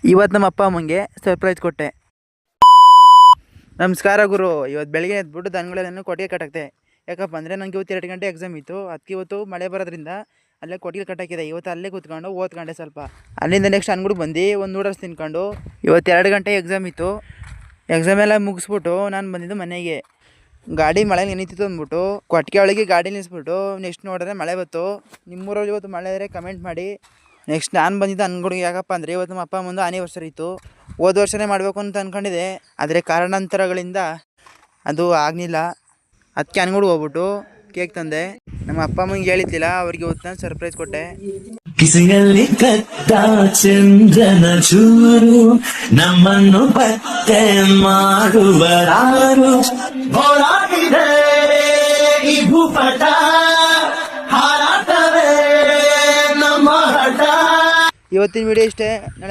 ಇವತ್ತು ನಮ್ಮ ಅಪ್ಪ ಅಮ್ಮಂಗೆ ಸರ್ಪ್ರೈಸ್ ಕೊಟ್ಟೆ. ನಮಸ್ಕಾರ ಗುರು. ಇವತ್ತು ಬೆಳಗ್ಗೆ ಎದ್ಬಿಟ್ಟು ದನಗಳೆಲ್ಲ ಕೊಟ್ಟಿಗೆ ಕಟ್ಟಾಕ್ತೆ. ಯಾಕಪ್ಪ ಅಂದರೆ ನನಗೆ ಇವತ್ತು 2 ಗಂಟೆ ಎಕ್ಸಾಮ್ ಇತ್ತು. ಅದಕ್ಕೆ ಇವತ್ತು ಮಳೆ ಬರೋದ್ರಿಂದ ಅಲ್ಲೇ ಕೊಟ್ಟಿಗೆ ಕಟ್ಟಾಕಿದೆ. ಇವತ್ತು ಅಲ್ಲೇ ಕೂತ್ಕೊಂಡು ಓದ್ಕೊಂಡೆ ಸ್ವಲ್ಪ. ಅಲ್ಲಿಂದ ನೆಕ್ಸ್ಟ್ ಅಂಗಡಿಗೆ ಬಂದು ಒಂದು ನೂಡಲ್ಸ್ ತಿನ್ಕೊಂಡು ಇವತ್ತು 2 ಗಂಟೆ ಎಕ್ಸಾಮ್ ಇತ್ತು. ಎಕ್ಸಾಮ್ ಎಲ್ಲ ಮುಗಿಸ್ಬಿಟ್ಟು ನಾನು ಬಂದಿದ್ದು ಮನೆಗೆ. ಗಾಡಿ ಮಳೆ ನಿಂತಿತ್ತು ಅಂದ್ಬಿಟ್ಟು ಕೊಟ್ಟಿಗೆ ಒಳಗೆ ಗಾಡಿ ನಿಲ್ಲಿಸ್ಬಿಟ್ಟು ನೆಕ್ಸ್ಟ್ ನೋಡಿದ್ರೆ ಮಳೆ ಬಂತು. ನಿಮ್ಮೂರಲ್ಲಿ ಇವತ್ತು ಮಳೆ ಇದ್ದರೆ ಕಮೆಂಟ್ ಮಾಡಿ. ನೆಕ್ಸ್ಟ್ ನಾನು ಬಂದಿದ್ದು ಅಂಗಡಿಗೆ. ಯಾಕಪ್ಪ ಅಂದರೆ ಇವತ್ತು ನಮ್ಮ ಅಪ್ಪ ಅಮ್ಮಂದು ಆನಿವರ್ಸರಿ ಇತ್ತು. ಹೋದ ವರ್ಷನೇ ಮಾಡಬೇಕು ಅಂತ ಅಂದ್ಕೊಂಡಿದ್ದೆ, ಆದರೆ ಕಾರಣಾಂತರಗಳಿಂದ ಅದು ಆಗಲಿಲ್ಲ. ಅದಕ್ಕೆ ಅಂಗಡಿಗೆ ಹೋಗ್ಬಿಟ್ಟು ಕೇಕ್ ತಂದೆ. ನಮ್ಮ ಅಪ್ಪ ಅಮ್ಮಂಗೆ ಹೇಳಿದ್ದಿಲ್ಲ, ಅವ್ರಿಗೆ ಇವತ್ತು ನಾನು ಸರ್ಪ್ರೈಸ್ ಕೊಟ್ಟೆ. ಕಿಸಿಯಲ್ಲಿ ಕತ್ತ ಚಂದ್ರನ ಚೂರು ನಮ್ಮನ್ನು ಪತ್ತೆ ಮಾಡುವರಾರು ಹೋರಾಡಿದೆ ಈ ಭೂಪಟ ಹಾರಾಟವೇ ನಮ್ಮ ಹಠ. ಇವತ್ತಿನ ವಿಡಿಯೋ ಇಷ್ಟೇ. ನಾಳೆ